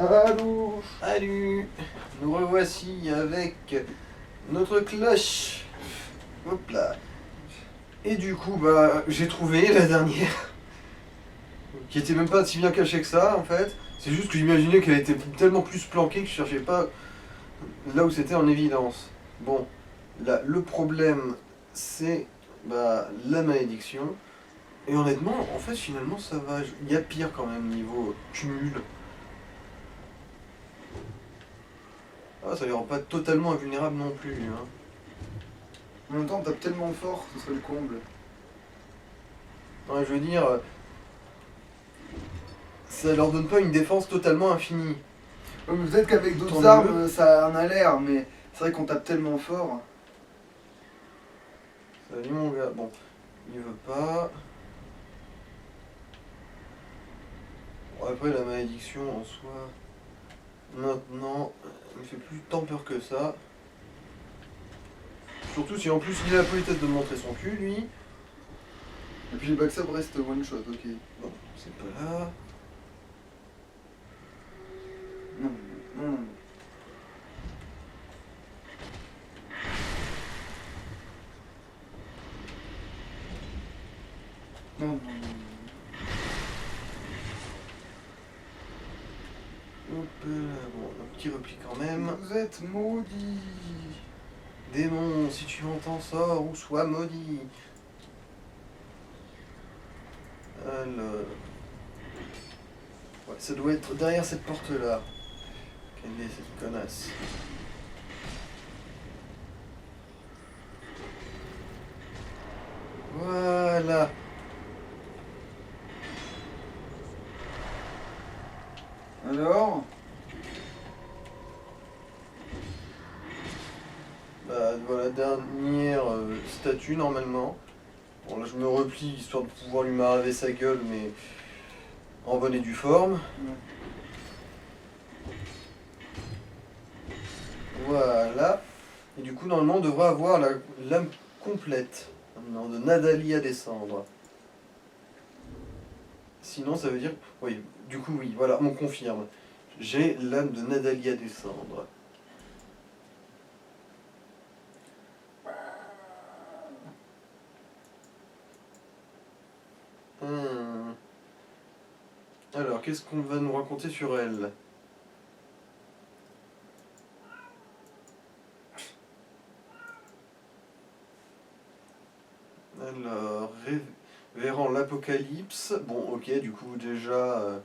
Allô. Salut. Nous revoici avec notre cloche. Hop là. Et du coup, bah, j'ai trouvé la dernière, qui était même pas si bien cachée que ça, en fait. C'est juste que j'imaginais qu'elle était tellement plus planquée que je cherchais pas là où c'était en évidence. Bon, là, le problème, c'est bah, la malédiction. Et honnêtement, en fait, finalement, ça va. Il y a pire quand même niveau cumul. Ah, ça les rend pas totalement invulnérables non plus, hein. En même temps, on tape tellement fort, ce serait le comble. Ouais, je veux dire, ça leur donne pas une défense totalement infinie. Ouais, mais peut-être qu'avec d'autres Tourne-le. armes, ça en a l'air, mais c'est vrai qu'on tape tellement fort. Salut mon gars. Bon, il veut pas. Bon, après, la malédiction en soi, maintenant, il me fait plus tant peur que ça. Surtout si en plus il a la politesse de me montrer son cul, lui. Et puis les backstab restent one shot, ok. Bon, c'est pas là. Non, non, non. Non, non, non. Hop là, bon, un petit repli quand même. Vous êtes maudits. Démon, si tu entends ça, ou sois maudit. Alors. Ouais, ça doit être derrière cette porte-là. Quelle est cette connasse? Voilà. Alors? Bah voilà, dernière statue normalement. Bon là je me replie histoire de pouvoir lui maraver sa gueule, mais en bonne et due forme. Voilà. Et du coup normalement on devrait avoir la lame complète. Maintenant de Nadalie à descendre. Sinon ça veut dire... Oui, du coup oui, voilà, on confirme. J'ai l'âme de Nadalie à descendre. Hmm. Alors, qu'est-ce qu'on va nous raconter sur elle? Alors, révérant l'Apocalypse. Bon, ok, du coup, déjà...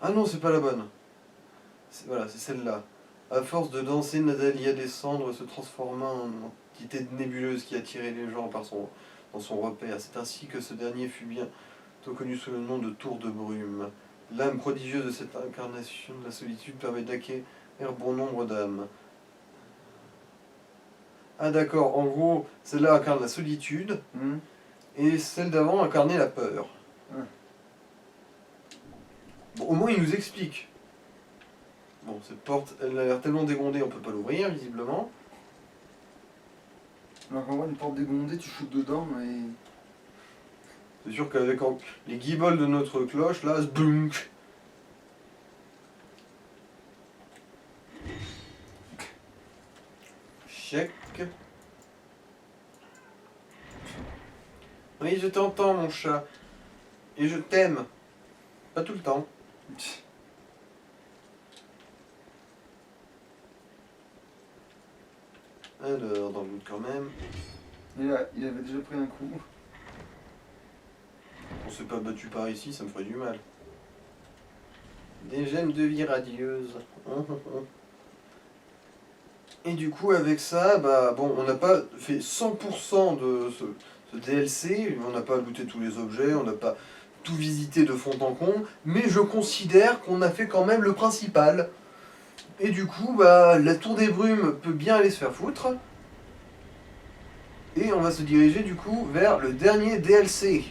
Ah non, c'est pas la bonne. Voilà, c'est celle-là. À force de danser, Nadalia descendre, se transforma en entité nébuleuse qui attirait les gens dans son repère. C'est ainsi que ce dernier fut bientôt connu sous le nom de Tour de Brume. L'âme prodigieuse de cette incarnation de la solitude permet d'acquérir bon nombre d'âmes. Ah d'accord, en gros, celle-là incarne la solitude, et celle d'avant incarnait la peur. Ouais. Bon, au moins il nous explique. Bon, cette porte, elle a l'air tellement dégondée, on peut pas l'ouvrir, visiblement. Alors qu'en vrai, une porte dégondée, tu shootes dedans et... C'est sûr qu'avec les guibolles de notre cloche, là, zbunk. Check. Oui, je t'entends, mon chat. Et je t'aime. Pas tout le temps. Alors, dans le doute quand même. Il avait déjà pris un coup. On s'est pas battu par ici, ça me ferait du mal. Des gemmes de vie radieuse. Et du coup, avec ça, bah bon, on n'a pas fait 100% de ce DLC, on n'a pas looté tous les objets, on n'a pas tout visité de fond en comble, mais je considère qu'on a fait quand même le principal. Et du coup, bah, la tour des brumes peut bien aller se faire foutre. Et on va se diriger du coup vers le dernier DLC.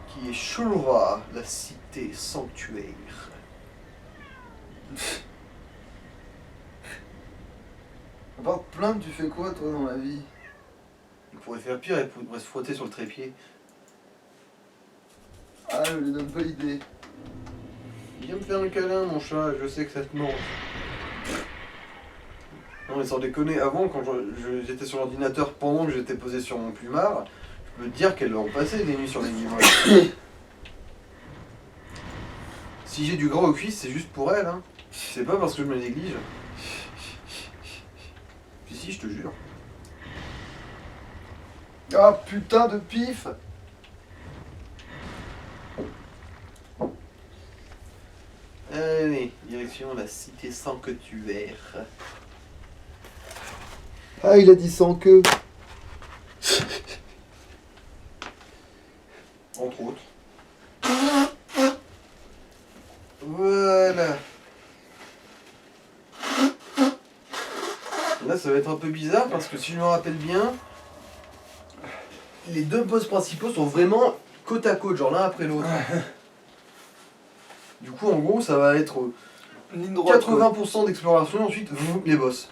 Qui est Shura, la cité sanctuaire. À part te plaindre, tu fais quoi toi dans la vie? Il pourrait faire pire, il pourrait se frotter sur le trépied. Ah, je lui donne pas l'idée. Viens me faire un câlin, mon chat, je sais que ça te manque. Non mais sans déconner, avant quand j'étais sur l'ordinateur pendant que j'étais posé sur mon plumard, je peux te dire qu'elle en passait des nuits sur les livres. Si j'ai du gras aux cuisses, c'est juste pour elle, hein. C'est pas parce que je me néglige. Puis si, je te jure. Ah putain de pif! Allez, direction la cité sans que tu verres. Ah, il a dit sans queue. Entre autres. Voilà. Là, ça va être un peu bizarre parce que si je me rappelle bien, les deux boss principaux sont vraiment côte à côte, genre l'un après l'autre. Du coup, en gros, ça va être Ligne droite. 80% d'exploration, ensuite les boss.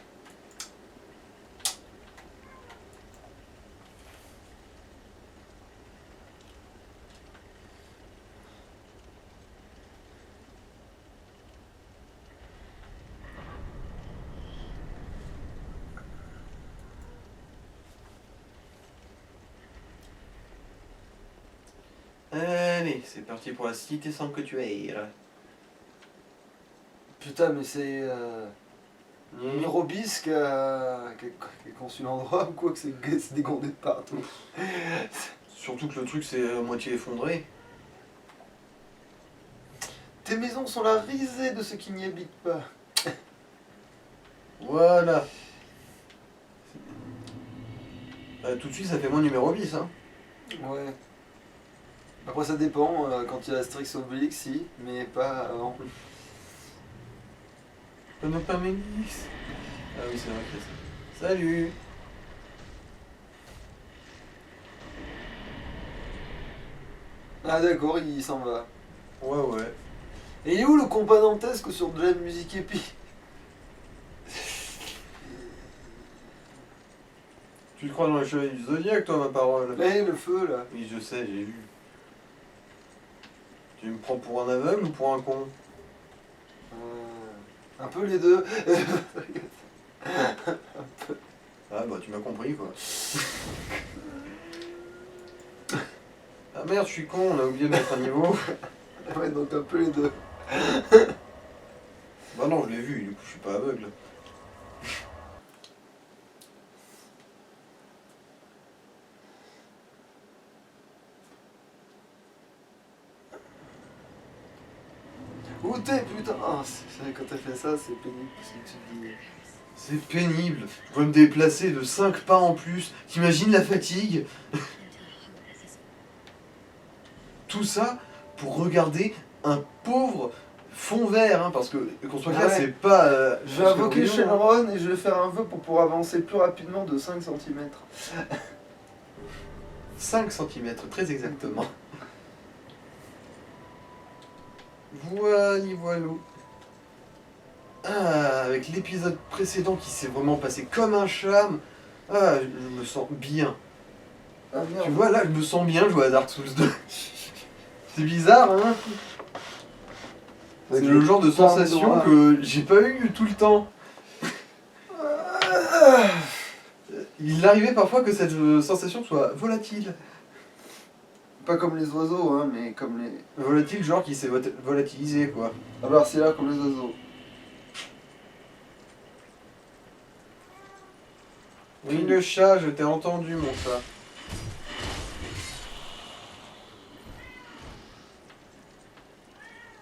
Allez, c'est parti pour la cité sans que tu ailles. Putain, mais c'est Mirobis qui a conçu l'endroit ou quoi, que c'est dégondé de partout. Surtout que le truc c'est à moitié effondré. Tes maisons sont la risée de ceux qui n'y habitent pas. Voilà. Tout de suite, ça fait moins numéro 10, hein. Ouais. Après ça dépend, quand il y a Astérix Obélix, si, mais pas avant. Ne pas Mélisse. Ah oui, c'est vrai que c'est ça. Salut. Ah d'accord, il s'en va. Ouais, ouais. Et il est où le compas dantesque sur de la musique épique? Tu te crois dans les chevaliers du Zodiac, toi, ma parole? Eh, le feu là. Oui, je sais, j'ai vu. Tu me prends pour un aveugle ou pour un con? Un peu les deux. Ah bah, tu m'as compris, quoi. Ah merde, je suis con, on a oublié de mettre un niveau. Ouais, donc un peu les deux. Bah non, je l'ai vu, du coup, je suis pas aveugle. Où t'es, putain? Ah, c'est vrai, quand t'as fait ça, c'est pénible parce que tu te dis. C'est pénible. Je dois me déplacer de 5 pas en plus. T'imagines la fatigue? Tout ça pour regarder un pauvre fond vert, hein, parce que qu'on soit clair, Ouais. c'est pas. Je vais invoquer Shenron et je vais faire un vœu pour pouvoir avancer plus rapidement de 5 cm. 5 cm, très exactement. Voilà, voilà. Ah, avec l'épisode précédent qui s'est vraiment passé comme un charme. Ah, je me sens bien. Ah merde. Tu vois, là, je me sens bien jouer à Dark Souls 2. C'est bizarre, hein? C'est le genre de sensation que j'ai pas eu tout le temps. Il arrivait parfois que cette sensation soit volatile. Pas comme les oiseaux, hein, mais comme les. Volatile, genre qui s'est volatilisé, quoi. Alors c'est là comme les oiseaux. Oui, le chat, je t'ai entendu, mon chat.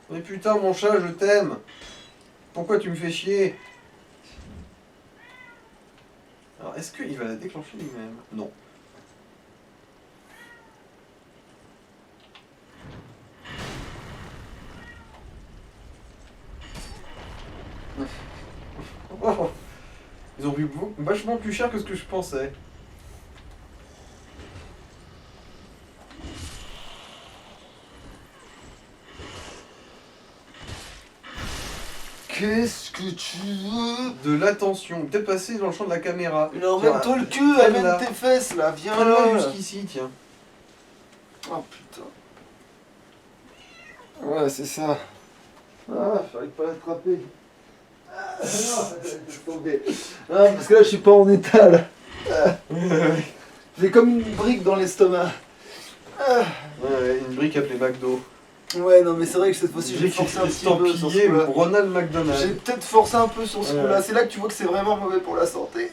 Mais putain, mon chat, je t'aime. Pourquoi tu me fais chier? Alors, est-ce qu'il va la déclencher lui-même? Non. Oh, ils ont pris vachement plus cher que ce que je pensais. Qu'est-ce que tu veux? De l'attention. Peut-être passer dans le champ de la caméra. Mais emmène-toi le cul, Tiens, amène là. tes fesses là, viens Prends-le là. jusqu'ici, tiens. Oh putain. Ouais, c'est ça. Ah, j'arrive pas à l'attraper. Ah, non, je suis tombé. Ah, parce que là, je suis pas en état, là. Ah. J'ai comme une brique dans l'estomac. Ah. Ouais, une brique appelée McDo. Ouais, non, mais c'est vrai que cette fois-ci, j'ai forcé un petit peu sur ce estampillé coup-là. Ronald McDonald. J'ai peut-être forcé un peu sur ce Ouais. coup-là. C'est là que tu vois que c'est vraiment mauvais pour la santé.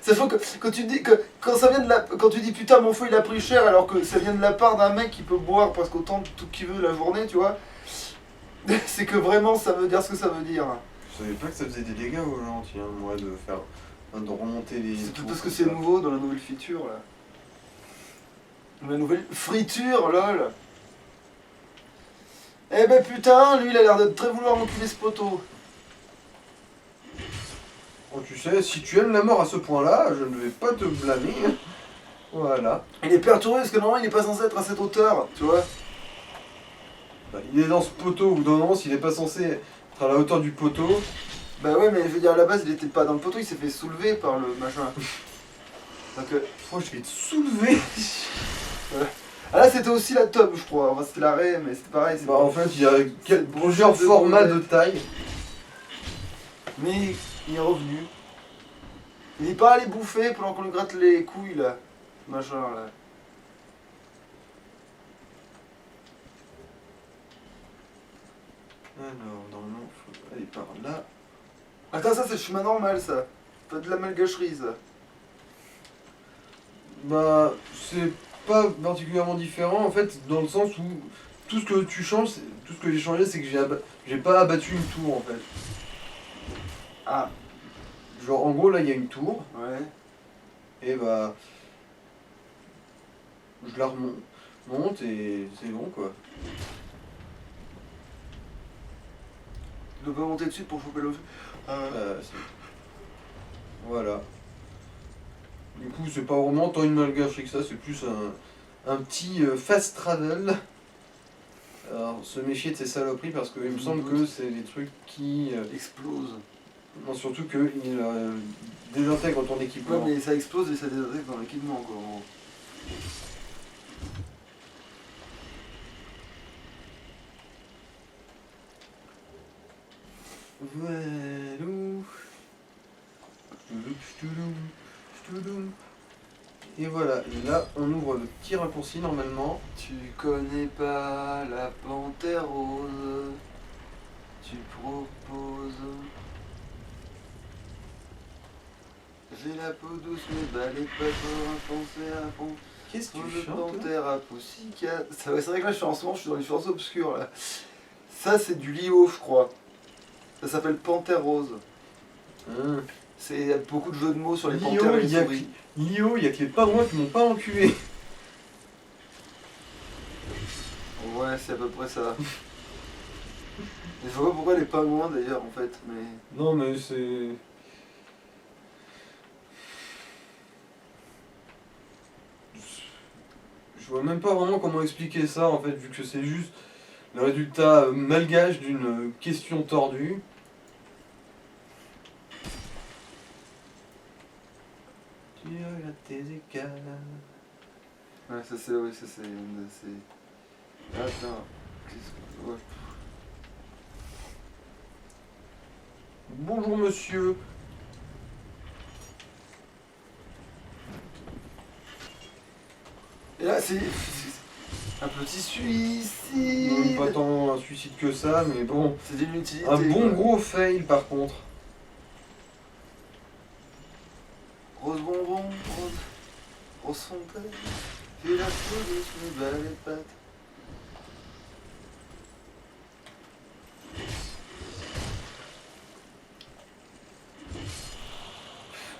Ça faut que quand tu dis que quand ça vient de la quand tu dis putain mon foie il a pris cher alors que ça vient de la part d'un mec qui peut boire presque autant de tout qu'il veut la journée, tu vois. C'est que vraiment ça veut dire ce que ça veut dire. Je savais pas que ça faisait des dégâts aux gens, tiens, moi, de faire. De remonter les. C'est tout tours parce que comme c'est ça. nouveau dans la nouvelle feature là. La nouvelle friture, lol. Eh ben putain, lui il a l'air de très vouloir m'enculer ce poteau. Oh, tu sais, si tu aimes la mort à ce point-là, je ne vais pas te blâmer. Voilà. Il est perturbé parce que normalement il est pas censé être à cette hauteur, tu vois. Bah, il est dans ce poteau, ou dans s'il n'est pas censé être à la hauteur du poteau. Bah ouais mais je veux dire à la base il était pas dans le poteau, il s'est fait soulever par le machin. Donc Oh, je vais te soulever. ah là c'était aussi la top je crois, enfin, c'était l'arrêt mais c'était pareil. Bah, en fait, il y a C'est plusieurs brochette de formats de boulettes. taille. Mais il est revenu. Il est pas allé bouffer pendant qu'on lui gratte les couilles là. Machin là. Alors, normalement, faut aller par là. Attends ça c'est le chemin normal ça. Pas de la malgâcherie ça. Bah, c'est pas particulièrement différent en fait, dans le sens où tout ce que tu changes, tout ce que j'ai changé, c'est que j'ai pas abattu une tour en fait. Ah Genre, en gros, là, il y a une tour, ouais. et bah, je la monte et c'est bon quoi. Tu dois pas monter dessus pour choper le feu. Voilà. Du coup, c'est pas vraiment tant une malgâcherie que ça, c'est plus un petit fast travel. Alors, se méfier de ces saloperies parce qu'il me semble que c'est des trucs qui. Explose. Non, surtout qu'ils désintègrent ton Ouais équipement. mais ça explose et ça désintègre dans l'équipement quoi. En gros. Voilou. Et voilà, et là on ouvre le petit raccourci normalement. Tu connais pas la panthère rose. Tu proposes. J'ai la peau douce mais balai pas pour penser à fond. Qu'est-ce que Pour tu le chantes là panthère à Poussicat. C'est vrai que là je suis en ce moment, je suis dans l'influence obscure là. Ça c'est du Lio je crois. Ça s'appelle Panthère Rose. Hein. C'est beaucoup de jeux de mots sur les Lio, panthères et les il y a souris. Lio, il y a qui est pas loin qui m'ont pas enculé. Ouais c'est à peu près ça. Je vois pas pourquoi les pingouins d'ailleurs en fait, mais. Non mais c'est. Je vois même pas vraiment comment expliquer ça en fait, vu que c'est juste le résultat malgache d'une question tordue. Tu as tes écals. Ouais ça c'est. Oui ça c'est. Attends. Qu'est-ce que. Ouais. Bonjour monsieur. Et là c'est. Un petit suicide. Non, pas tant un suicide que ça, mais bon. C'est d'une utilité. Un bon quoi. gros fail par contre. Rose bonbon, rose fontaine. Fais la peau douce mais bas les pattes.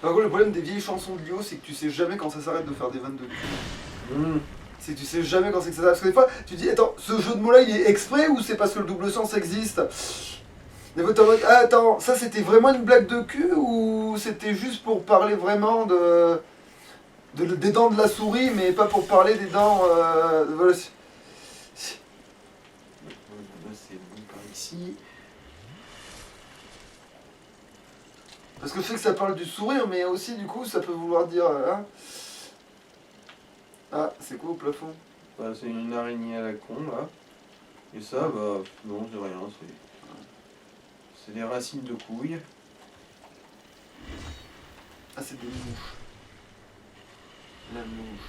Par contre, le problème des vieilles chansons de Lio, c'est que tu sais jamais quand ça s'arrête de faire des vannes de cul. C'est que tu sais jamais quand c'est que ça s'arrête. Parce que des fois, tu dis, attends, ce jeu de mots-là, il est exprès ou c'est parce que le double sens existe? Des fois, t'es en mode, ah, attends, ça c'était vraiment une blague de cul ou c'était juste pour parler vraiment des dents de la souris, mais pas pour parler des dents. Voilà. Là c'est bon par ici. Parce que je sais que ça parle du sourire, mais aussi du coup ça peut vouloir dire. Hein. Ah, c'est quoi au plafond? Voilà, c'est une araignée à la con là. Et ça, bah, non, c'est rien, c'est des racines de couilles. Ah, c'est des mouches. La mouche.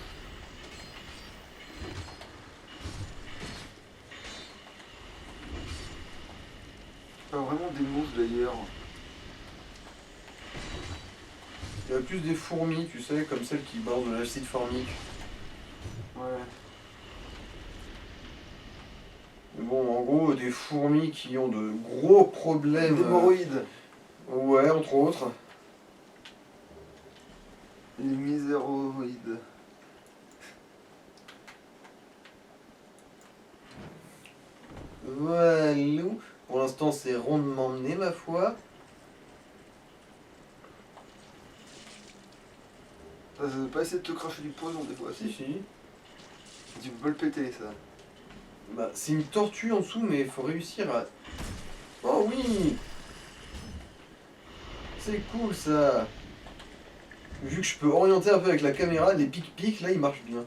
Pas vraiment des mouches d'ailleurs. Il y a plus des fourmis, tu sais, comme celles qui bordent de l'acide formique. Ouais. Mais bon, en gros, des fourmis qui ont de gros problèmes. D'hémorroïdes. Ouais, entre autres. Les miséroïdes. Voilà. Pour l'instant, c'est rondement mené, ma foi. Ça veut pas essayer de te cracher du poison des fois, Si, si. si. Tu peux pas le péter, ça. Bah, c'est une tortue en dessous, mais il faut réussir à... Oh oui! C'est cool, ça! Vu que je peux orienter un peu avec la caméra, les pics-pics, là, ils marchent bien.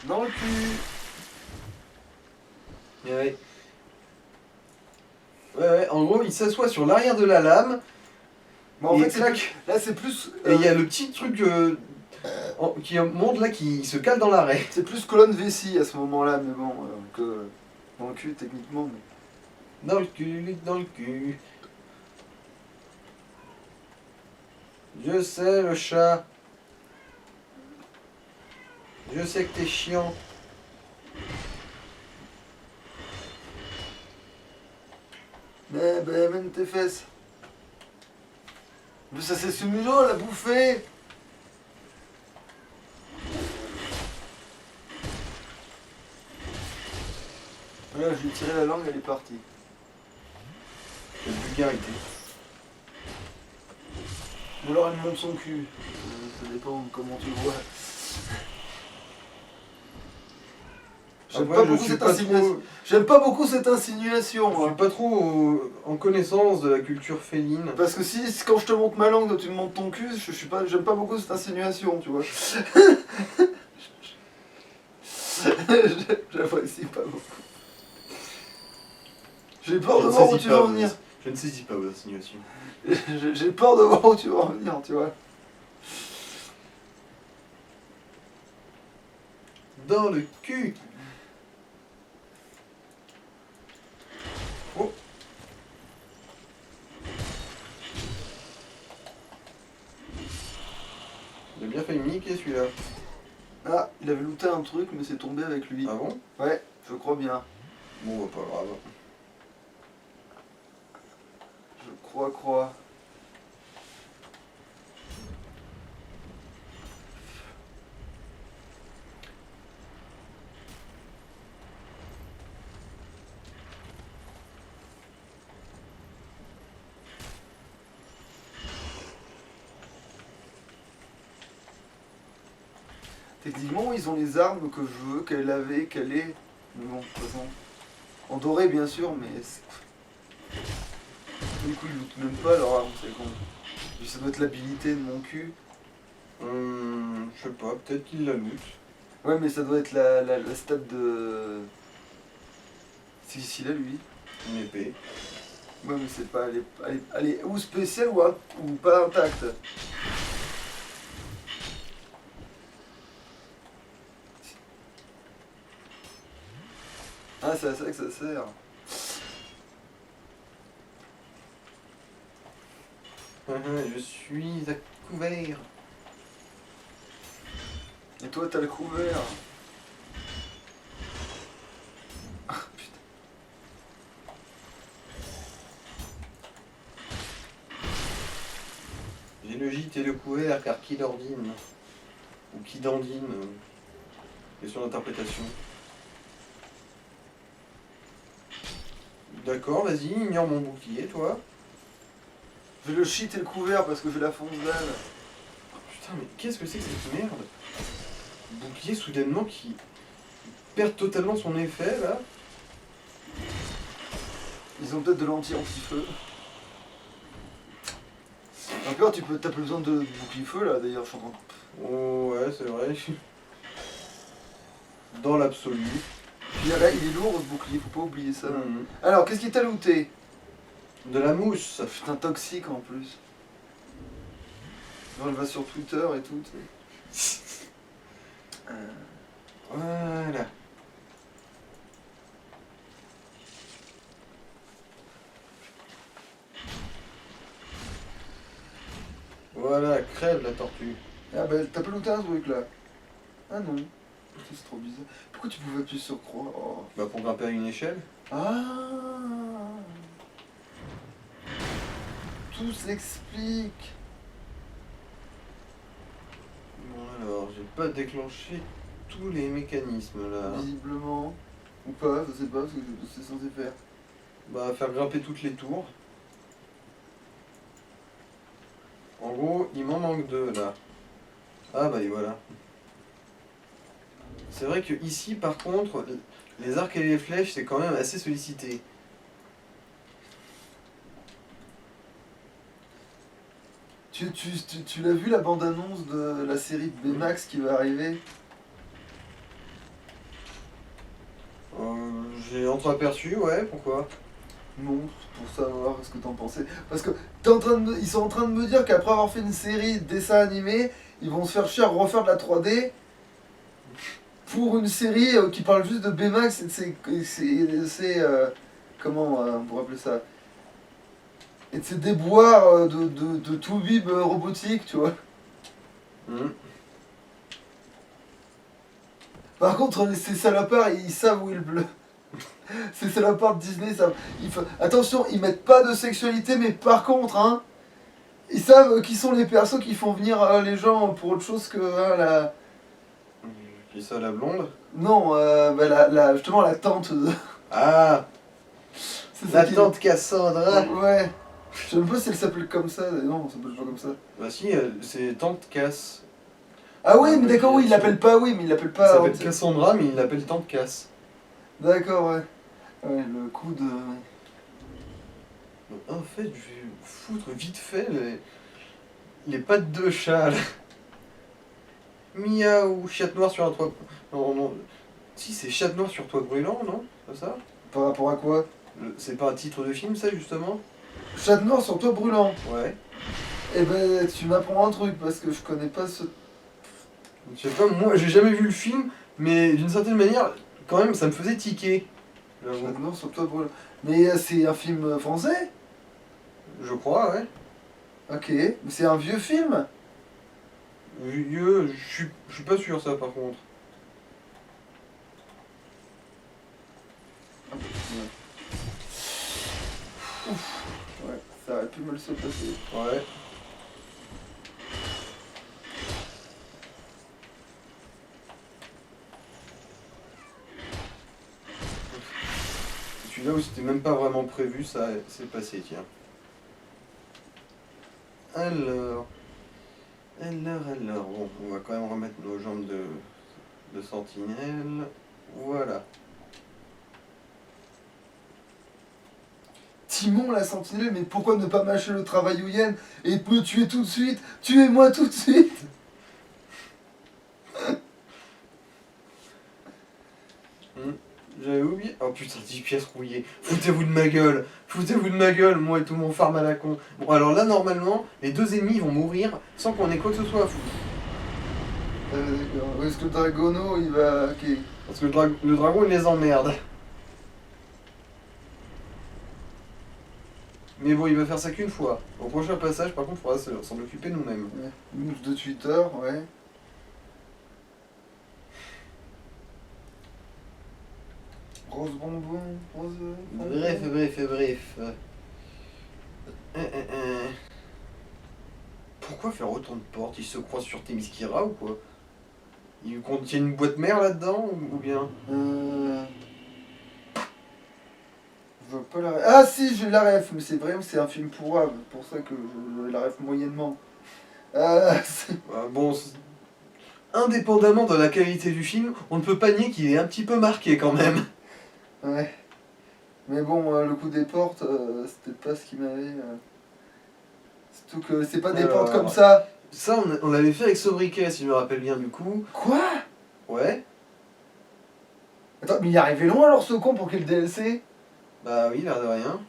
Dans le cul. Et ouais. Ouais, en gros, il s'assoit sur l'arrière de la lame, Bon, en et fait, c'est clac. plus- là, c'est plus. Et il y a le petit truc qui monte là, qui se cale dans l'arrêt. C'est plus colonne vessie à ce moment-là, mais bon, que dans le cul, techniquement. Mais... Dans le cul, dans le cul. Je sais, le chat. Je sais que t'es chiant. Mais mène tes fesses. Mais ça, c'est ce mulot, la bouffée. Voilà, je lui ai tiré la langue, elle est partie. Quelle vulgarité. Ou alors elle monte son cul. Ça dépend comment tu le vois. J'aime Après, pas, je beaucoup suis cette pas insinuation. trop- J'aime pas beaucoup cette insinuation, Je moi. suis pas trop en connaissance de la culture féline. Parce que si quand je te montre ma langue, toi tu me montres ton cul, je suis pas, j'aime pas beaucoup cette insinuation, tu vois. J'apprécie pas beaucoup. J'ai peur de voir où tu vas en venir. Je ne saisis pas vos insinuations. J'ai peur de voir où tu vas en venir, tu vois. Dans le cul. Oh. Il a bien failli me niquer celui-là. Ah, il avait looté un truc, mais c'est tombé avec lui. Ah bon? Ouais, je crois bien. Bon, bah pas grave. Je crois. Techniquement, ils ont les armes que je veux, qu'elle avait, qu'elle est. Mais bon, de toute façon. En doré, bien sûr, mais. Du coup, ils lootent même pas leur arme, c'est con. Ça doit être l'habilité de mon cul. Je sais pas, peut-être qu'il la loot. Ouais, mais ça doit être la stat de. C'est ici là, lui. Une épée. Ouais, mais c'est pas. Elle est ou spéciale ou pas intacte. Ah, c'est à ça que ça sert. Je suis à couvert. Et toi, t'as le couvert. Ah, putain. J'ai le gîte et le couvert car qui l'ordine ou qui dandine. Question d'interprétation. D'accord, vas-y, ignore mon bouclier, toi. J'ai le shit et le couvert parce que j'ai la fonce dalle. Putain, mais qu'est-ce que c'est que cette merde? Bouclier soudainement qui perd totalement son effet là. Ils ont peut-être de l'anti-anti-feu. Encore, t'as plus besoin de bouclier feu là, d'ailleurs, je suis en train de... Oh, ouais, c'est vrai. Dans l'absolu. Puis là, il est lourd ce bouclier, faut pas oublier ça. Mhm. Alors, qu'est-ce qui t'a looté? De la mousse. Putain, toxique en plus. Genre, elle va sur Twitter et tout, tu sais. Voilà. Voilà, crève la tortue. Ah bah, t'as pas looté un truc là? Ah non. Putain, c'est trop bizarre. Pourquoi tu pouvais appuyer sur croix? Oh. Bah pour grimper à une échelle. Ah. Tout s'explique. Bon alors, j'ai pas déclenché tous les mécanismes là. Visiblement. Ou pas, je sais pas ce que c'est censé faire. Bah faire grimper toutes les tours. En gros, il m'en manque deux là. Ah bah et voilà. C'est vrai que ici par contre, les arcs et les flèches c'est quand même assez sollicité. Tu l'as vu la bande-annonce de la série de Baymax qui va arriver? J'ai entreaperçu, ouais, pourquoi? Non, pour savoir ce que t'en pensais. Parce que ils sont en train de me dire qu'après avoir fait une série de dessins animés, ils vont se faire chier à refaire de la 3D pour une série qui parle juste de Baymax et comment on pourrait appeler ça? Et de ses déboires de tout-bib robotique, tu vois. Hmm. Par contre, ces salopards, ils savent où est le bleu. Ces salopards de Disney savent. Attention, ils mettent pas de sexualité, mais par contre, hein, ils savent qui sont les persos qui font venir les gens pour autre chose que la. Qui ça, la blonde? Non, bah, justement la tante de. Ah, C'est ça la qui- tante Cassandra. Ouais. Je sais même pas si elle s'appelle comme ça. Non, elle s'appelle pas comme ça. Bah si, c'est tante Cass. Ah oui, mais d'accord, oui, il l'appelle pas, oui, mais il l'appelle Elle pas. s'appelle Cassandra, mais il l'appelle tante Cass. D'accord, ouais. Ouais, le coup de. Donc, en fait, je vais foutre vite fait les pattes de chat. Là. Miaou, chatte noire sur un toit. Non, non. Si, c'est chatte noire sur toit brûlant, non? C'est pas ça? Par rapport à quoi? C'est pas un titre de film, ça, justement? Chat noir sur toi brûlant. Ouais. Eh ben, tu m'apprends un truc parce que je connais pas ce. Je sais pas, moi, j'ai jamais vu le film, mais d'une certaine manière, quand même, ça me faisait tiquer. J'avoue. Chat noir sur toi brûlant. Mais c'est un film français? Je crois, ouais. Ok. Mais c'est un vieux film? Vieux, je suis pas sûr, ça, par contre. Ouais, ça aurait pu mal se passer. Ouais. Celui-là où c'était même pas vraiment prévu, ça s'est passé, tiens. Alors, bon, on va quand même remettre nos jambes de sentinelle. Voilà. Timon la sentinelle, mais pourquoi ne pas mâcher le travail Yen et me tuer tout de suite? Tuez-moi tout de suite! J'avais oublié. Oh putain, 10 pièces rouillées. Foutez-vous de ma gueule. Foutez-vous de ma gueule, moi et tout mon farm à la con. Bon, alors là, normalement, les deux ennemis vont mourir sans qu'on ait quoi que ce soit à foutre. D'accord. Est-ce que le Dragono il va. Ok. Parce que le dragon, il les emmerde. Mais bon, il va faire ça qu'une fois. Au prochain passage, par contre, il faudra s'en occuper nous-mêmes. Ouais. News de Twitter, ouais. Rose bonbon, rose. Bref. Pourquoi faire autant de portes? Ils se croisent sur Themyscira ou quoi? Ils contiennent une boîte mère là-dedans ou bien? Je vois pas la ref. Ah si, j'ai la ref, mais c'est vrai, c'est un film pourrave, pour ça que je la ref moyennement. Bon, indépendamment de la qualité du film, on ne peut pas nier qu'il est un petit peu marqué quand même. Ouais. Mais bon, le coup des portes, c'était pas ce qui m'avait. Surtout que c'est pas des Alors, portes comme ça. Ça, on l'avait fait avec Sobriquet, si je me rappelle bien, du coup. Quoi? Ouais. Attends, mais il est arrivé loin alors ce con pour qu'il y ait le DLC? Bah oui, l'air de rien.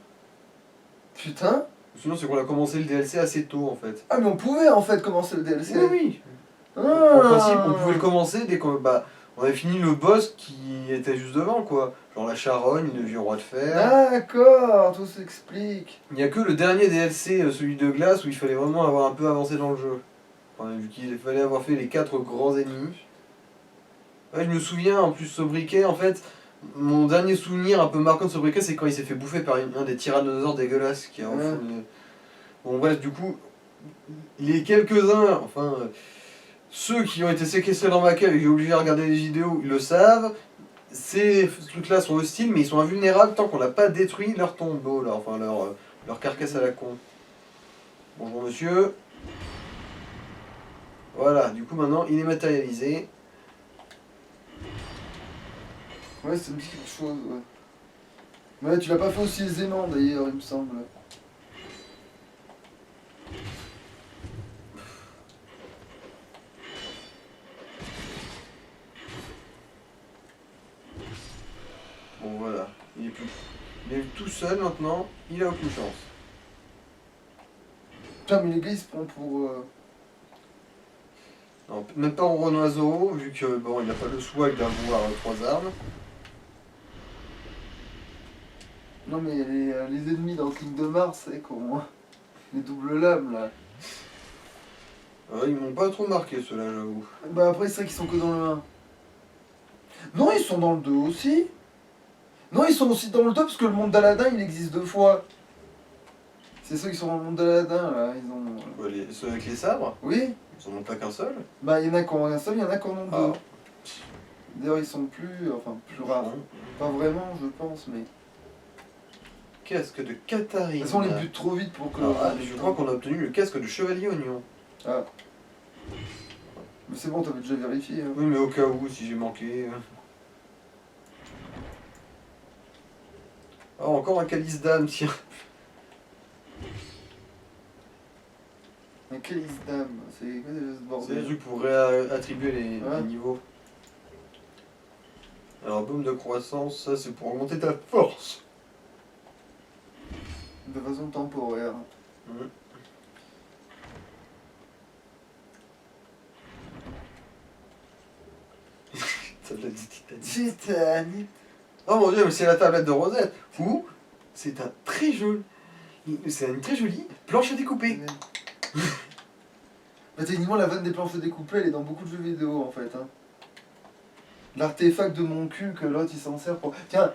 Putain. Sinon, c'est qu'on a commencé le DLC assez tôt, en fait. Ah mais on pouvait en fait commencer le DLC. Oui, oui. Ah. En principe, on pouvait le commencer dès qu'on on avait fini le boss qui était juste devant, quoi. Genre la charogne, le vieux roi de fer. D'accord, tout s'explique. Il n'y a que le dernier DLC, celui de glace, où il fallait vraiment avoir un peu avancé dans le jeu. Enfin, vu qu'il fallait avoir fait les 4 grands ennemis. Ouais, je me souviens, en plus, Sobriquet, en fait, mon dernier souvenir un peu marquant de Sobriquet, c'est quand il s'est fait bouffer par un des tyrannosaures dégueulasses qui a au fond de... Bon, bref, du coup, les quelques-uns, enfin, ceux qui ont été séquestrés dans ma cave et que j'ai obligé à regarder les vidéos, ils le savent. Ces trucs-là sont hostiles, mais ils sont invulnérables tant qu'on n'a pas détruit leur tombeau, leur carcasse à la con. Bonjour monsieur. Voilà, du coup maintenant il est matérialisé. Ouais, ça me dit quelque chose, ouais. Ouais, tu l'as pas fait aussi aisément d'ailleurs, il me semble. Bon voilà, il est tout seul maintenant, il a aucune chance. Putain, mais les gars ils se prennent pour. Non, même pas en Renoiseau, vu que bon, il n'a pas le swag d'avoir 3 armes. Non, mais les ennemis dans Kingdom Hearts, c'est comment. Les doubles lames là. Ils m'ont pas trop marqué ceux-là, j'avoue. Bah après, c'est vrai qu'ils sont que dans le 1. Non, ils sont dans le 2 aussi. Non, ils sont aussi dans le 2 parce que le monde d'Aladin il existe 2 fois. C'est ceux qui sont dans le monde d'Aladin là, ils ont. Ouais, ceux avec les sabres, Oui. ils en ont pas qu'un seul. Bah, il y en a qui en ont un seul, il y en a qui en ont deux. Ah. D'ailleurs, ils sont plus rares. Pas vraiment, je pense, mais. Casque de Katharine. De toute façon, on les bute trop vite pour que. Je crois qu'on a obtenu le casque de chevalier oignon. Ah. Mais c'est bon, t'avais déjà vérifié. Hein. Oui, mais au cas où, si j'ai manqué. Ah, encore un calice d'âme, tiens. Un calice d'âme, c'est quoi déjà ce C'est des bordel? trucs pour réattribuer les Ouais. niveaux. Alors, baume de croissance, ça c'est pour augmenter ta force. De façon temporaire. Ça l'a dit Titanic. Titanic. Oh mon dieu, mais c'est la tablette de Rosette. Ou c'est un très joli. C'est une très jolie planche à découper. Bah, techniquement, la vanne des planches découpées, elle est dans beaucoup de jeux vidéo en fait. Hein. L'artefact de mon cul que l'autre il s'en sert pour. Tiens,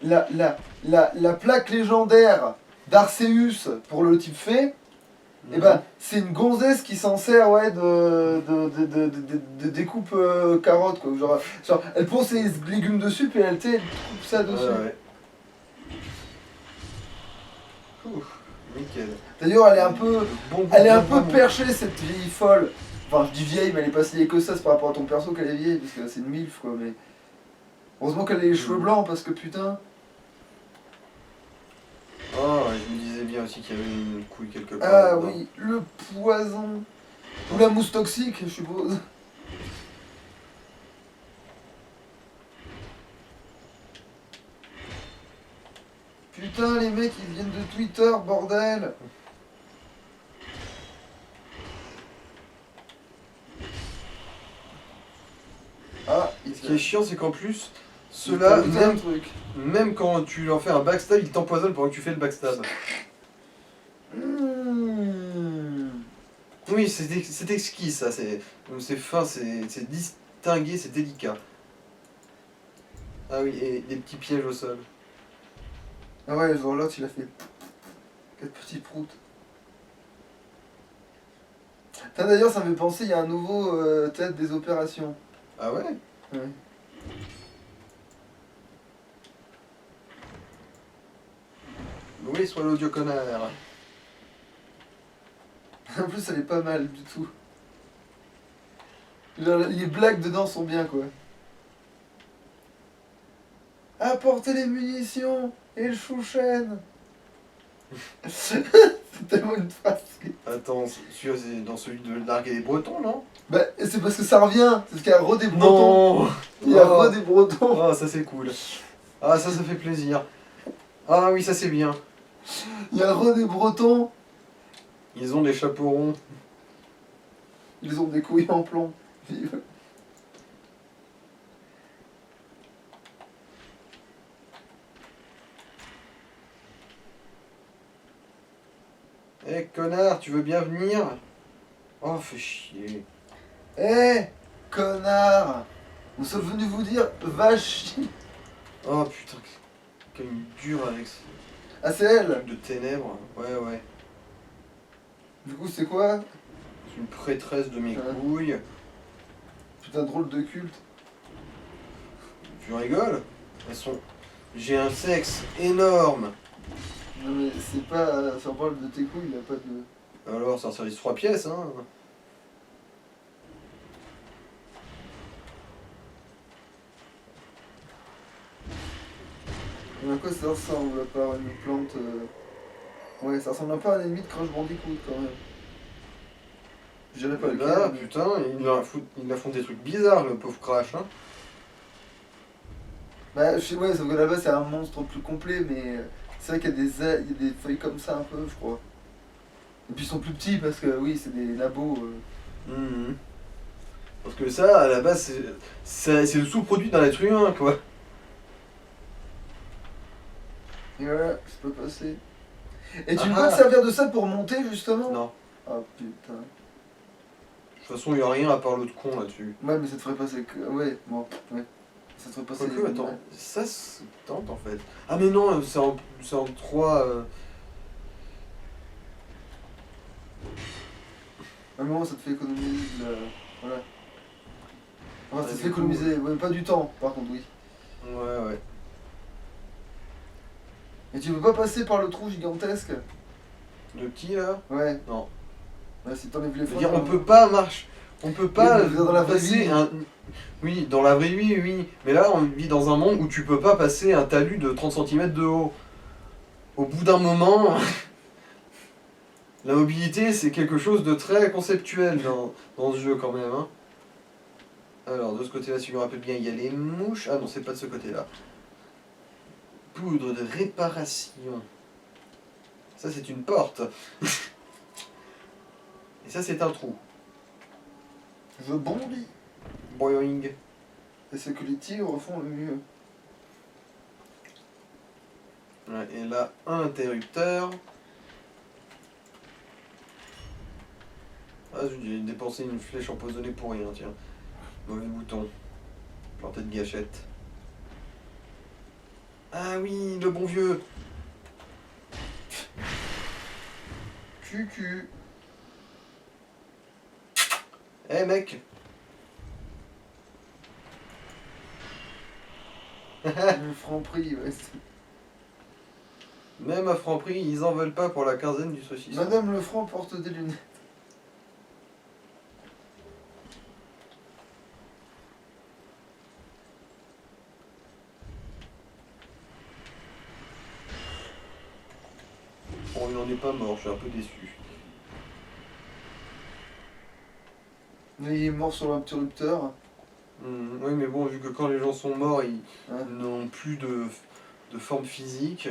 la plaque légendaire d'Arceus pour le type fée, et ben c'est une gonzesse qui s'en sert ouais, de découpe carotte quoi. Genre, elle pose ses légumes dessus puis elle coupe ça dessus. Ouais. Ouf, nickel. D'ailleurs elle est un peu. Bon, Elle est un peu perchée cette vieille folle. Enfin je dis vieille mais elle est pas si vieille que ça, c'est par rapport à ton perso qu'elle est vieille, parce que c'est une milf quoi mais. Heureusement qu'elle a les cheveux blancs parce que putain. Oh, je me disais bien aussi qu'il y avait une couille quelque part. Ah là-dedans. oui, le poison. Ou la mousse toxique, je suppose. Putain, les mecs, ils viennent de Twitter, bordel. Ah, Ce qui est chiant, c'est qu'en plus, ceux-là, ceux-là, truc. même quand tu leur fais un backstab, ils t'empoisonnent pendant que tu fais le backstab. Oui, c'est exquis ça, c'est fin, c'est distingué, c'est délicat. Ah oui, et des petits pièges au sol. Ah ouais, genre l'autre, il a fait 4 petits proutes. D'ailleurs, ça me fait penser, il y a un nouveau théâtre des opérations. Ah ouais? Ouais. Oui, soit l'audio connard. En plus, elle est pas mal du tout. Genre, les blagues dedans sont bien, quoi. Apportez les munitions et le chouchen. C'est tellement une phrase. Attends, c'est dans celui de larguer les Bretons, non? Bah, c'est parce que ça revient. C'est parce qu'il y a re des Bretons. Non. Il y a Oh. re des Bretons. Ah, ça c'est cool. Ah, ça fait plaisir. Ah oui, ça c'est bien. Il y a re des Bretons. Ils ont des chapeaux ronds. Ils ont des couilles en plomb. Vive. Eh connard, tu veux bien venir? Oh, fais chier. Eh, connard. Nous sommes venus vous dire, va chier. Oh putain, quelle dure avec ce Ah, c'est elle. truc de ténèbres. Ouais, ouais. Du coup, c'est quoi? C'est une prêtresse de mes Ouais. couilles. Putain, drôle de culte. Tu rigoles? Elles sont... J'ai un sexe énorme. Non, mais c'est pas. Ça parle de tes couilles, il n'y a pas de. Alors, c'est un service 3 pièces, hein. Mais à quoi ça ressemble à part une plante Ouais, ça ressemble un peu à un ennemi de Crash Bandicoot quand même. Je dirais pas lequel. Là, mais- putain, il a font des trucs bizarres, le pauvre Crash, hein. Bah, je sais, ouais, sauf que là-bas c'est un monstre plus complet, mais c'est vrai qu'il y a il y a des feuilles comme ça un peu, je crois. Et puis ils sont plus petits parce que oui, c'est des labos. Mhm. Parce que ça, à la base, c'est le sous-produit d'un être humain, quoi. Et voilà, je peux passer. Et tu Ah veux pas ah. te servir de ça pour monter justement? Non. Ah putain. De toute façon, il n'y a rien à part l'autre con là-dessus. Ouais, mais ça te ferait passer que. Ouais, bon, ouais. Ça te ferait passer. Quoique, attends, ça se tente en fait. Ah, mais non, c'est en 3. À un moment, ça te fait économiser de la. Voilà. Enfin, ça Ouais, te fait du coup, économiser, ouais, pas du temps, par contre, oui. Ouais, ouais. Et tu veux pas passer par le trou gigantesque? Le qui là? Ouais. Non. Ouais, si t'enlèves les Je veux freins. dire, on peut pas marcher. On peut pas Oui, mais dans la vraie passer vie. un. Oui, dans la vraie vie, oui. Mais là, on vit dans un monde où tu peux pas passer un talus de 30 cm de haut. Au bout d'un moment, la mobilité, c'est quelque chose de très conceptuel dans ce jeu quand même. Hein. Alors, de ce côté-là, si je me rappelle bien, il y a les mouches. Ah non, c'est pas de ce côté-là. Poudre de réparation. Ça, c'est une porte. Et ça, c'est un trou. Je bondis. Boing. Et c'est que les tigres font le mieux. Ouais, et là, un interrupteur. Ah, j'ai dépensé une flèche empoisonnée pour rien, tiens. Mauvais bouton. Planté de gâchette. Ah oui, le bon vieux. Cucu. Eh mec. Le franc prix, ouais. Même à Franprix, ils en veulent pas pour la quinzaine du saucisson. Madame Lefranc porte des lunettes. Bon, il n'en est pas mort, je suis un peu déçu. Mais il est mort sur l'interrupteur. Oui, mais bon, vu que quand les gens sont morts, ils Hein. n'ont plus de forme physique.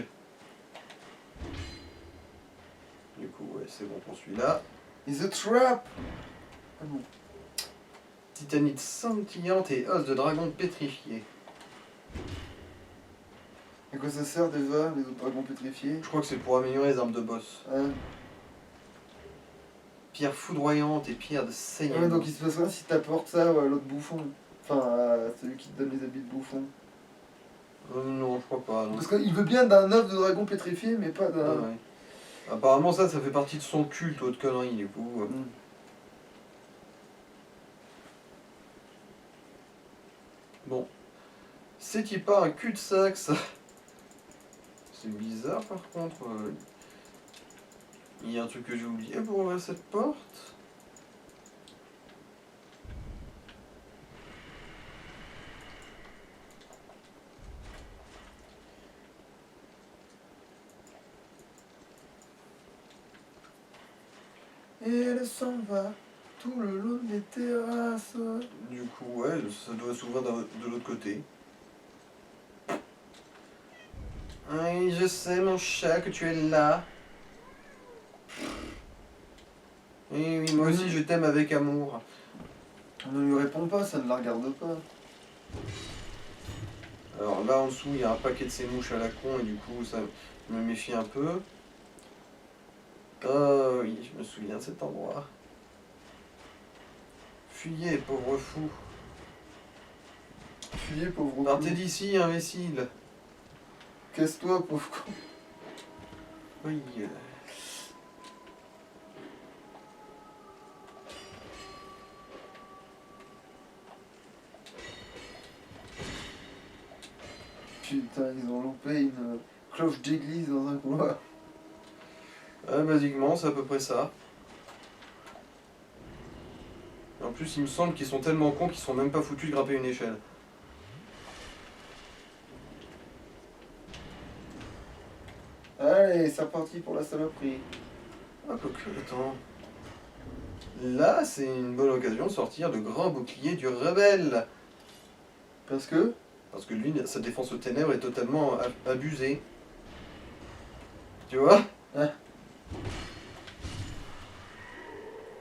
Du coup, ouais, c'est bon pour celui-là. Is a trap. Ah bon. Titanite scintillante et os de dragon pétrifié. À quoi ça sert déjà, les autres dragons pétrifiés? Je crois que c'est pour améliorer les armes de boss. Hein. Pierre foudroyante et pierre de Ouais, saignement. donc il se passe rien si t'apportes ça à l'autre bouffon. Enfin, à celui qui te donne les habits de bouffon. Non, je crois pas. Non. Parce qu'il veut bien d'un œuf de dragon pétrifié, mais pas d'un. Ah ouais. Apparemment, ça fait partie de son culte, autre connerie, du coup. Mm. Bon. C'est-il pas un cul-de-sac, ça? C'est bizarre, par contre. Il y a un truc que j'ai oublié pour ouvrir cette porte. Et elle s'en va tout le long des terrasses. Du coup, ouais, ça doit s'ouvrir de l'autre côté. Oui, je sais, mon chat, que tu es là. Oui, oui, moi aussi, je t'aime avec amour. On ne lui répond pas, ça ne la regarde pas. Alors là, en dessous, il y a un paquet de ces mouches à la con, et du coup, ça me méfie un peu. Oh oui, je me souviens de cet endroit. Fuyez, pauvre fou. Fuyez, pauvre Partez con. d'ici, imbécile. Casse-toi, pauvre con. Oui. Putain, ils ont loupé une cloche d'église dans un couloir. Basiquement, c'est à peu près ça. En plus, il me semble qu'ils sont tellement cons qu'ils sont même pas foutus de grimper une échelle. Allez, c'est reparti pour la saloperie. Ah, quoique, attends. Là, c'est une bonne occasion de sortir le grand bouclier du rebelle. Parce que Parce que lui, sa défense aux ténèbres est totalement abusée. Tu vois? Ouais.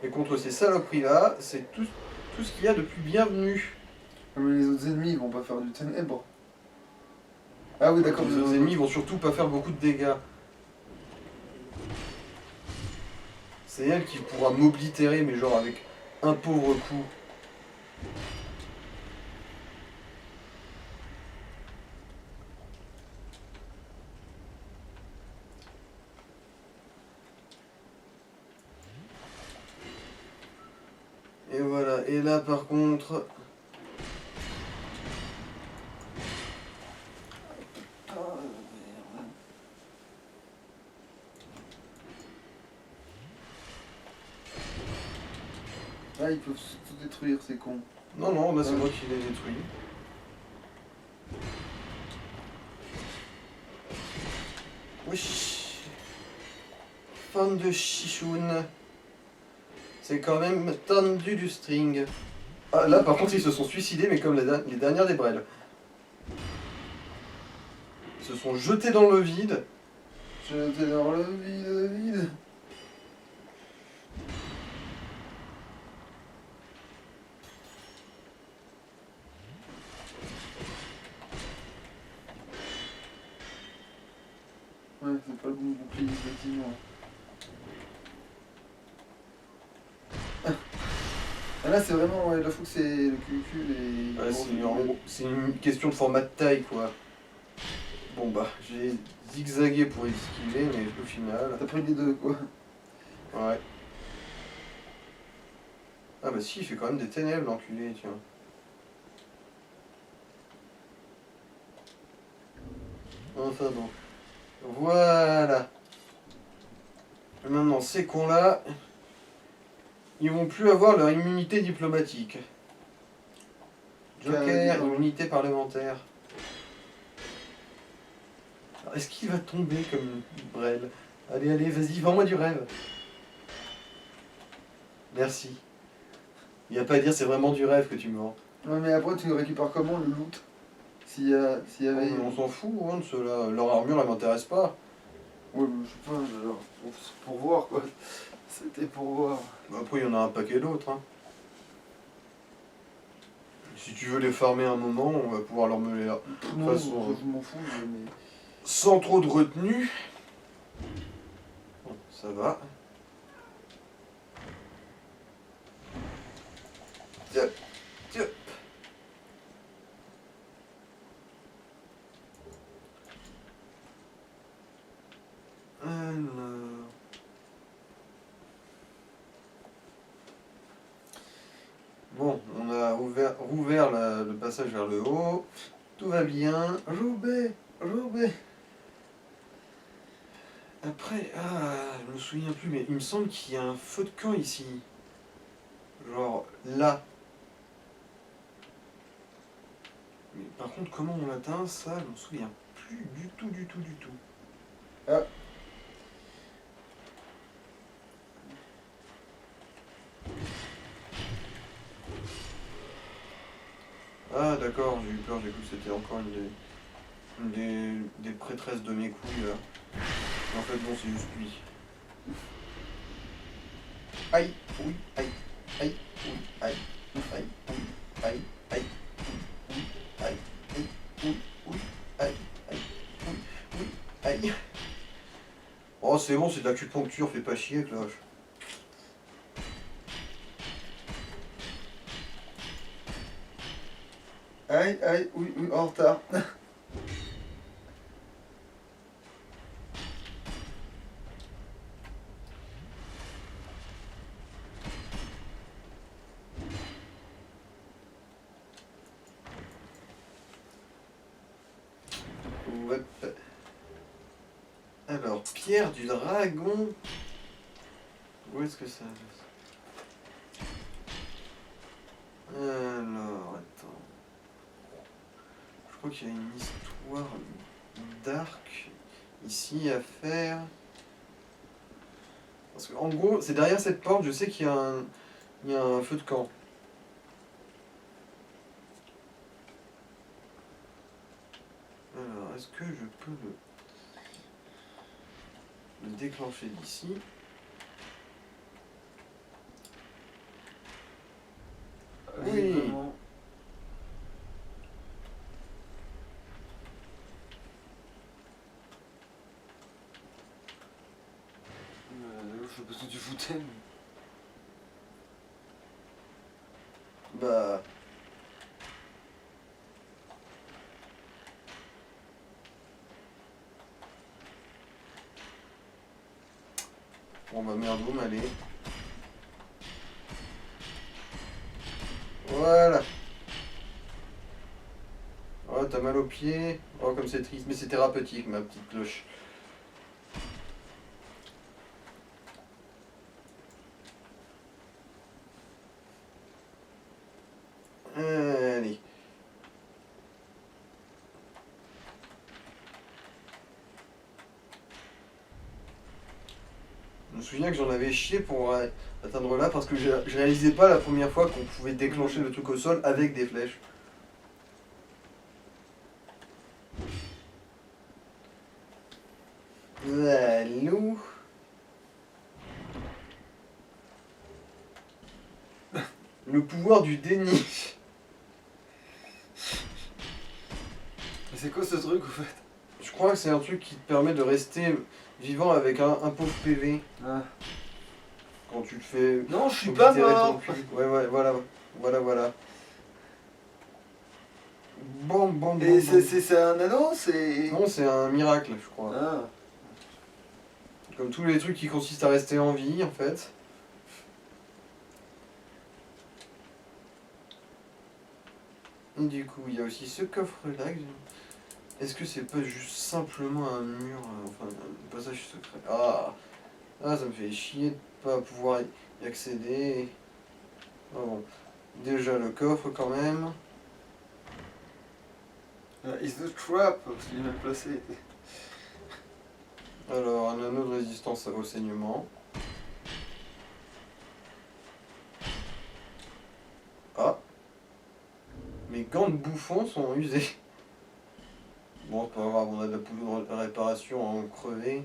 Et contre ces saloperies-là, c'est tout ce qu'il y a de plus bienvenu. Mais les autres ennemis, ils vont pas faire du ténèbre. Ah oui, d'accord. Les ennemis vont surtout pas faire beaucoup de dégâts. C'est elle qui pourra m'oblitérer, mais genre avec un pauvre coup. Et voilà, et là par contre... Ah, ils peuvent tout détruire, ces cons. Non, non, là c'est moi qui l'ai détruit. Wesh. Fan de chichoun. C'est quand même tendu du string. Ah là par contre ils se sont suicidés mais comme les dernières des brels. Ils se sont jetés dans le vide. Jeté dans le vide. Ouais, c'est pas le bon bouclier, effectivement. Ah là, c'est vraiment, ouais, là, faut que c'est le cul et... Ouais, c'est une question de format de taille quoi. Bon bah j'ai zigzagué pour esquiver mais au final... T'as pris les deux, quoi. Ouais. Ah bah si, il fait quand même des ténèbres l'enculé, tiens. Enfin bon. Voilà. Et maintenant ces cons-là, ils vont plus avoir leur immunité diplomatique. Joker, Carrément. immunité parlementaire. Alors, est-ce qu'il va tomber comme une brêle? Allez, allez, vas-y, vends-moi du rêve. Merci. Il n'y a pas à dire, c'est vraiment du rêve que tu me vends. Ouais, mais après, tu récupères comment le loot? S'il y avait... On s'en fout hein, de ceux-là. Leur armure, elle m'intéresse pas. Ouais, mais je sais pas, genre, pour voir, quoi. C'était pour voir. Après, il y en a un paquet d'autres. Hein. Si tu veux les farmer un moment, on va pouvoir leur mener là. De Non, toute façon, je m'en fous, mais... sans trop de retenue. Bon, ça va. Tiens, tiens. Alors... Bon, on a rouvert le passage vers le haut. Tout va bien. Roubaix. Après, je me souviens plus, mais il me semble qu'il y a un feu de camp ici. Genre là. Mais par contre, comment on l'atteint, ça, je me souviens plus du tout. Ah. d'accord, j'ai eu peur, j'ai cru que c'était encore des prêtresses de mes couilles là. En fait non, c'est juste lui. Aïe, oui, aïe, aïe, oui, aïe, aïe, oui, aïe, aïe, oui, aïe, aïe, oui, oui, aïe, aïe, oui, oui, aïe. Oh c'est bon, c'est de l'acupuncture, fais pas chier cloche. Aïe, aïe, oui, oui, en retard. Ouais. Alors, pierre du dragon. Où est-ce que ça alors, attends. Je crois qu'il y a une histoire d'arc ici à faire. Parce qu'en gros, c'est derrière cette porte, je sais qu'il y a un feu de camp. Alors, est-ce que je peux le déclencher d'ici? Oui. Visiblement. Je sais pas ce que tu foutais. Bah... Bon bah merde, vous m'allez. Voilà. Oh, t'as mal aux pieds. Oh, comme c'est triste. Mais c'est thérapeutique, ma petite cloche. Allez. Je me souviens que j'en avais chié pour atteindre là parce que je réalisais pas la première fois qu'on pouvait déclencher le truc au sol avec des flèches. Allô. Le pouvoir du déni. Mais c'est quoi ce truc au fait? Je crois que c'est un truc qui te permet de rester vivant avec un pauvre PV. Ah. Quand tu le fais. Non, je suis pas oblitérer ton mort. cul. Ouais, voilà. Voilà. Bon. Et c'est un anneau, c'est... Non, c'est un miracle, je crois. Ah. Comme tous les trucs qui consistent à rester en vie, en fait. Et du coup, il y a aussi ce coffre-là. Est-ce que c'est pas juste simplement un mur, enfin, un passage secret? Ah, ça me fait chier de pas pouvoir y accéder. Ah bon. Déjà le coffre quand même. Is the trap, parce qu'il est mal placé. Alors, un anneau de résistance au saignement. Ah. Mes gants de bouffon sont usés. Bon, c'est pas grave, on a de la poudre de réparation à en crever.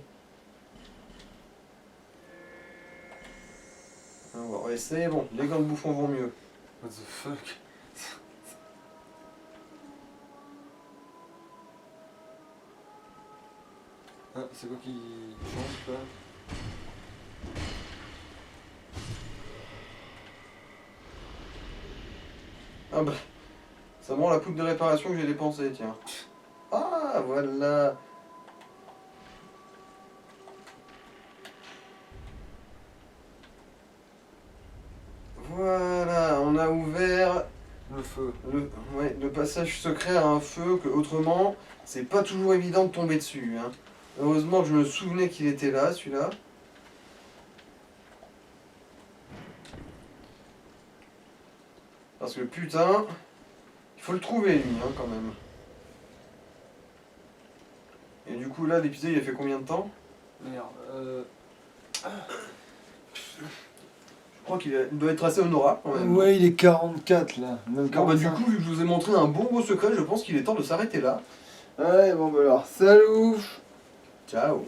Ouais, c'est bon, les gants de bouffon vont mieux. What the fuck? Ah, c'est quoi qui change là? Ah bah, ça me rend la poudre de réparation que j'ai dépensée, tiens. Ah, voilà. Voilà, on a ouvert Le feu. le passage secret à un feu que autrement, c'est pas toujours évident de tomber dessus. Hein. Heureusement que je me souvenais qu'il était là, celui-là. Parce que putain, il faut le trouver lui, hein, quand même. Et du coup là, l'épisode il a fait combien de temps? Merde. Je Je crois qu'il doit être assez honorable quand même. Ouais, il est 44 là. Même Bon, bah, du 45. coup, vu que je vous ai montré un bon gros secret, je pense qu'il est temps de s'arrêter là. Ouais, bon, bah alors, salut. Ciao.